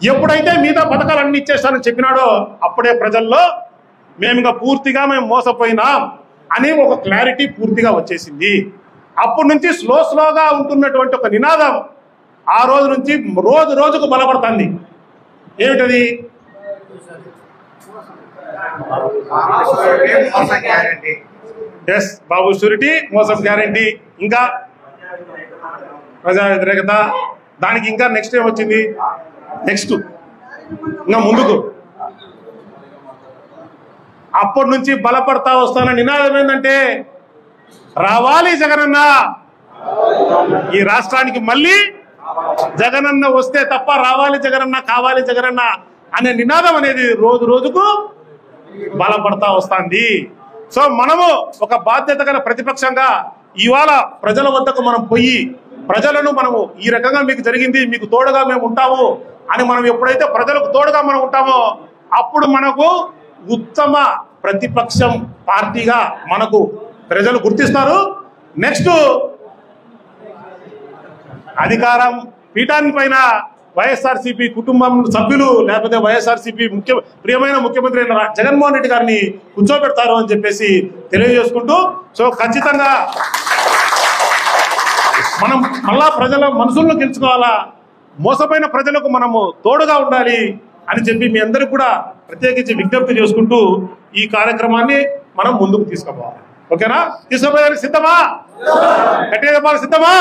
ఎప్పుడైతే మిగతా పథకాలన్నీ ఇచ్చేస్తానని చెప్పినాడో అప్పుడే ప్రజల్లో మేము మోసపోయినాం అనే ఒక క్లారిటీ పూర్తిగా వచ్చేసింది. అప్పటి నుంచి స్లోగా ఉంటున్నటువంటి ఒక నినాదం ఆ రోజు నుంచి రోజుకు బలపడుతుంది. ఏమిటది? ఎస్, బాబు షూరిటీ, మోసం గ్యారంటీ, ఇంకా ప్రజా వ్యతిరేకత. దానికి ఇంకా నెక్స్ట్ ఏమొచ్చింది? నెక్స్ట్ ఇంకా ముందుకు అప్పటి నుంచి బలపడతా వస్తున్న నినాదం ఏంటంటే రావాలి జగనన్న, ఈ రాష్ట్రానికి మళ్ళీ జగనన్న వస్తే తప్ప రావాలి జగనన్న, కావాలి జగనన్న అనే నినాదం అనేది రోజుకు బలపడతా వస్తుంది. సో మనము ఒక బాధ్యత గల ప్రతిపక్షంగా ఇవాళ ప్రజల వద్దకు మనం పోయి ప్రజలను మనము ఈ రకంగా మీకు జరిగింది, మీకు తోడుగా మేము ఉంటాము అని మనం ఎప్పుడైతే ప్రజలకు తోడుగా మనం ఉంటామో అప్పుడు మనకు ఉత్తమ ప్రతిపక్షం పార్టీగా మనకు ప్రజలు గుర్తిస్తారు. నెక్స్ట్ అధికారం పీఠాన్ని పైన వైఎస్ఆర్సీపీ కుటుంబం సభ్యులు లేకపోతే వైఎస్ఆర్సీపీ ప్రియమైన ముఖ్యమంత్రి అయిన జగన్మోహన్ రెడ్డి గారిని కూర్చోబెడతారు అని చెప్పేసి తెలియజేసుకుంటూ, సో ఖచ్చితంగా మనం మళ్ళా ప్రజల మనసులను గెలుచుకోవాలా, మోసపోయిన ప్రజలకు మనము తోడుగా ఉండాలి అని చెప్పి మీ అందరికి కూడా ప్రత్యేకించి విజ్ఞప్తి చేసుకుంటూ ఈ కార్యక్రమాన్ని మనం ముందుకు తీసుకుపోవాలి. ఓకేనా? తీసుకుపోయేందుకు సిద్ధమా? గట్టిగా చెప్పాలి, సిద్ధమా?